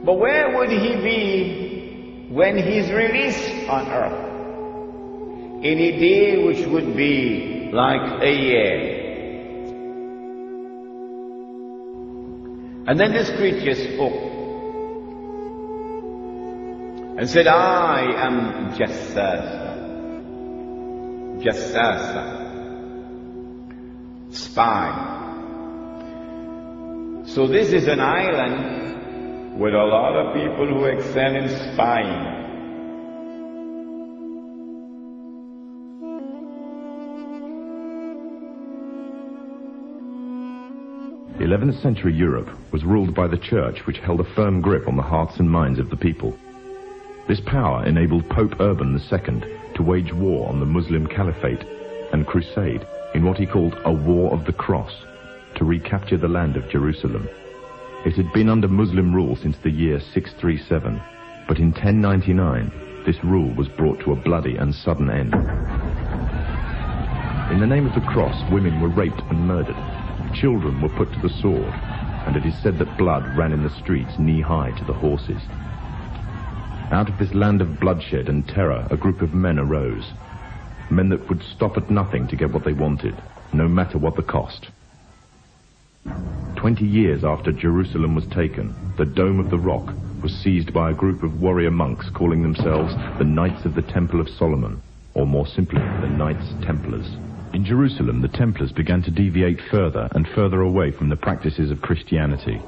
But where would he be when he's released on earth? In a day which would be like a year. And then this creature spoke and said, I am Jassasa, spy. So this is an island with a lot of people who excel in spying. The 11th century Europe was ruled by the Church, which held a firm grip on the hearts and minds of the people. This power enabled Pope Urban II to wage war on the Muslim Caliphate and crusade in what he called a War of the Cross, to recapture the land of Jerusalem. It had been under Muslim rule since the year 637, but in 1099 this rule was brought to a bloody and sudden end. In the name of the cross, women were raped and murdered. Children were put to the sword, and it is said that blood ran in the streets knee-high to the horses. Out of this land of bloodshed and terror, a group of men arose. Men that would stop at nothing to get what they wanted, no matter what the cost. 20 years after Jerusalem was taken, the Dome of the Rock was seized by a group of warrior monks calling themselves the Knights of the Temple of Solomon, or more simply, the Knights Templars. In Jerusalem, the Templars began to deviate further and further away from the practices of Christianity.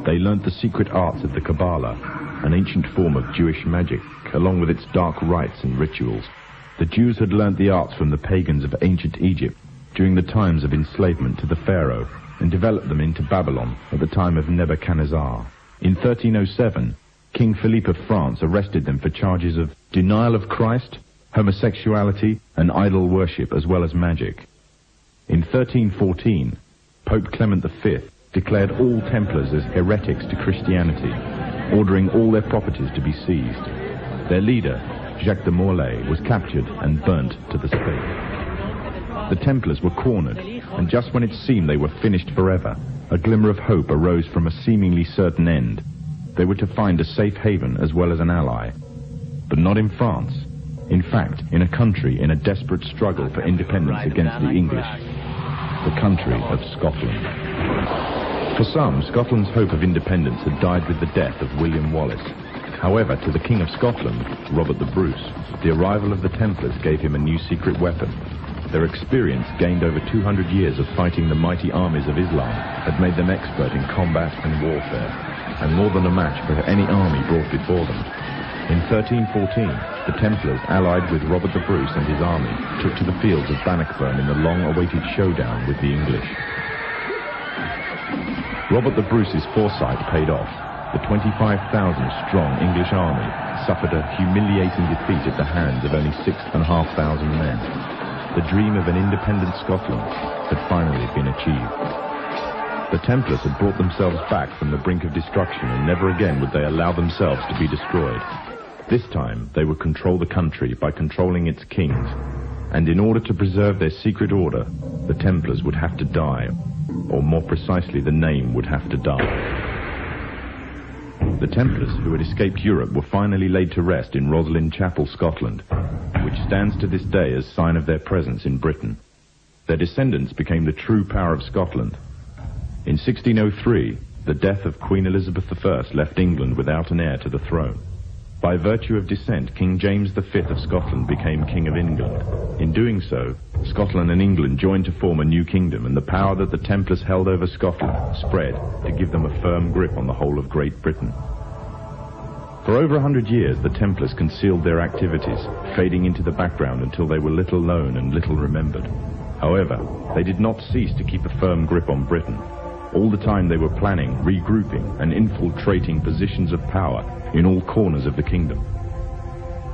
They learnt the secret arts of the Kabbalah, an ancient form of Jewish magic, along with its dark rites and rituals. The Jews had learnt the arts from the pagans of ancient Egypt during the times of enslavement to the Pharaoh, and developed them into Babylon at the time of Nebuchadnezzar. In 1307, King Philippe of France arrested them for charges of denial of Christ, homosexuality, and idol worship, as well as magic. In 1314, Pope Clement V declared all Templars as heretics to Christianity, ordering all their properties to be seized. Their leader, Jacques de Morlaix, was captured and burnt to the stake. The Templars were cornered, and just when it seemed they were finished forever, a glimmer of hope arose from a seemingly certain end. They were to find a safe haven as well as an ally. But not in France. In fact, in a country in a desperate struggle for independence against the English. The country of Scotland. For some, Scotland's hope of independence had died with the death of William Wallace. However, to the King of Scotland, Robert the Bruce, the arrival of the Templars gave him a new secret weapon. Their experience, gained over 200 years of fighting the mighty armies of Islam, had made them expert in combat and warfare, and more than a match for any army brought before them. In 1314, the Templars, allied with Robert the Bruce and his army, took to the fields of Bannockburn in the long-awaited showdown with the English. Robert the Bruce's foresight paid off. The 25,000-strong English army suffered a humiliating defeat at the hands of only 6,500 men. The dream of an independent Scotland had finally been achieved. The Templars had brought themselves back from the brink of destruction, and never again would they allow themselves to be destroyed. This time, they would control the country by controlling its kings, and in order to preserve their secret order, the Templars would have to die, or more precisely, the name would have to die. The Templars, who had escaped Europe, were finally laid to rest in Roslin Chapel, Scotland, which stands to this day as sign of their presence in Britain. Their descendants became the true power of Scotland. In 1603, the death of Queen Elizabeth I left England without an heir to the throne. By virtue of descent, King James V of Scotland became King of England. In doing so, Scotland and England joined to form a new kingdom, and the power that the Templars held over Scotland spread to give them a firm grip on the whole of Great Britain. For over 100 years, the Templars concealed their activities, fading into the background until they were little known and little remembered. However, they did not cease to keep a firm grip on Britain. All the time they were planning, regrouping, and infiltrating positions of power in all corners of the kingdom.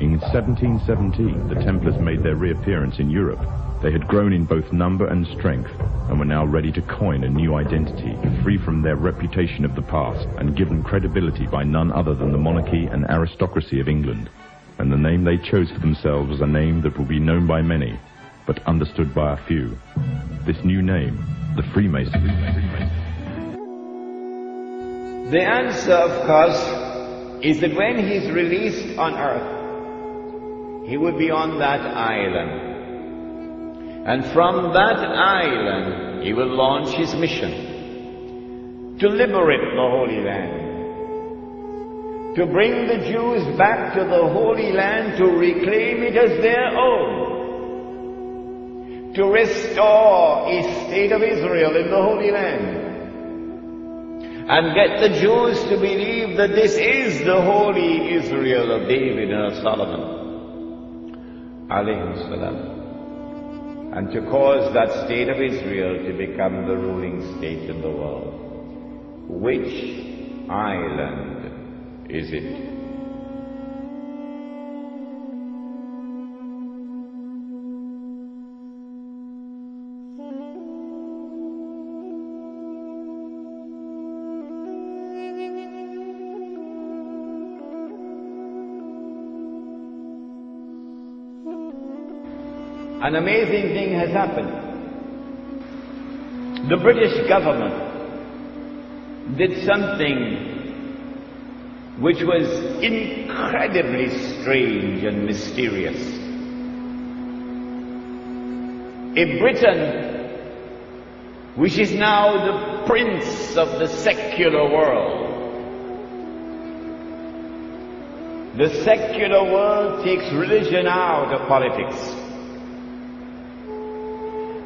In 1717, the Templars made their reappearance in Europe. They had grown in both number and strength, and were now ready to coin a new identity, free from their reputation of the past, and given credibility by none other than the monarchy and aristocracy of England. And the name they chose for themselves was a name that will be known by many, but understood by a few. This new name, the Freemasons. The answer, of course, is that when he's released on earth, he will be on that island. And from that island, he will launch his mission to liberate the Holy Land, to bring the Jews back to the Holy Land, to reclaim it as their own, to restore a state of Israel in the Holy Land, and get the Jews to believe that this is the holy Israel of David and of Solomon, alayhi salam, and to cause that state of Israel to become the ruling state in the world. Which island is it? An amazing thing has happened. The British government did something which was incredibly strange and mysterious. A Britain which is now the prince of the secular world. The secular world takes religion out of politics.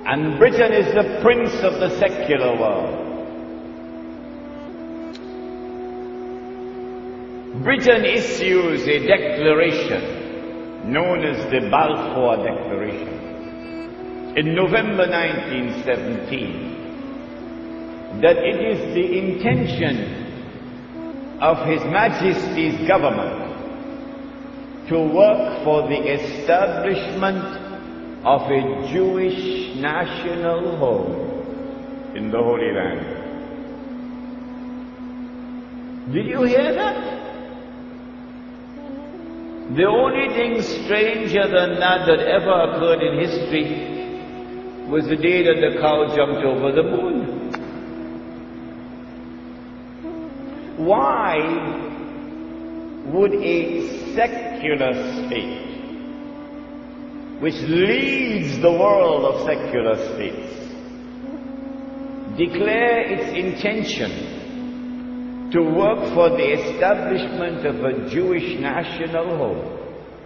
And Britain is the prince of the secular world. Britain issues a declaration known as the Balfour Declaration in November 1917 that it is the intention of His Majesty's government to work for the establishment of a Jewish national home in the Holy Land. Did you hear that? The only thing stranger than that that ever occurred in history was the day that the cow jumped over the moon. Why would a secular state, which leads the world of secular states, declare its intention to work for the establishment of a Jewish national home,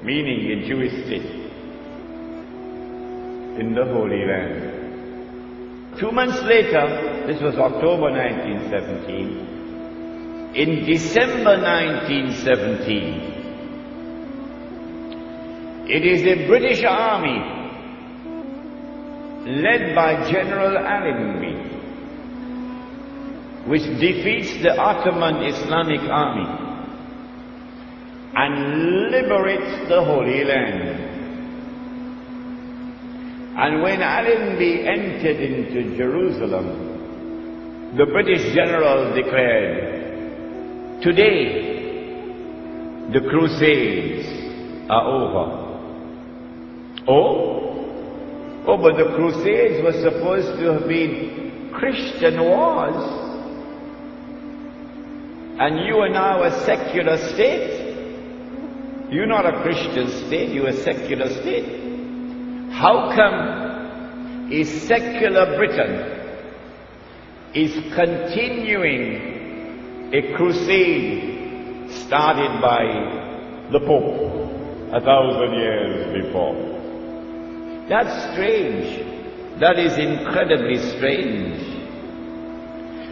meaning a Jewish state, in the Holy Land? 2 months later, this was October 1917, in December 1917, it is the British Army, led by General Allenby, which defeats the Ottoman Islamic Army and liberates the Holy Land. And when Allenby entered into Jerusalem, the British general declared, "Today, the Crusades are over." Oh, but the Crusades were supposed to have been Christian wars. And you are now a secular state. You're not a Christian state, you're a secular state. How come a secular Britain is continuing a crusade started by the Pope 1,000 years before? That's strange. That is incredibly strange.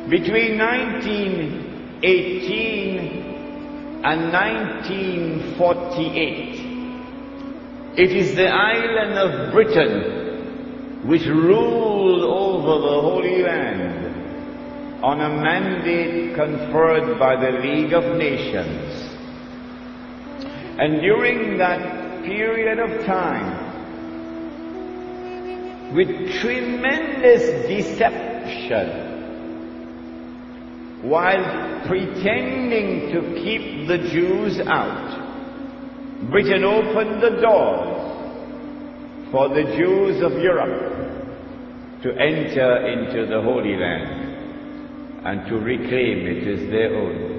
Between 1918 and 1948, it is the island of Britain which ruled over the Holy Land on a mandate conferred by the League of Nations. And during that period of time, with tremendous deception, while pretending to keep the Jews out, Britain opened the doors for the Jews of Europe to enter into the Holy Land. and to reclaim it as their own.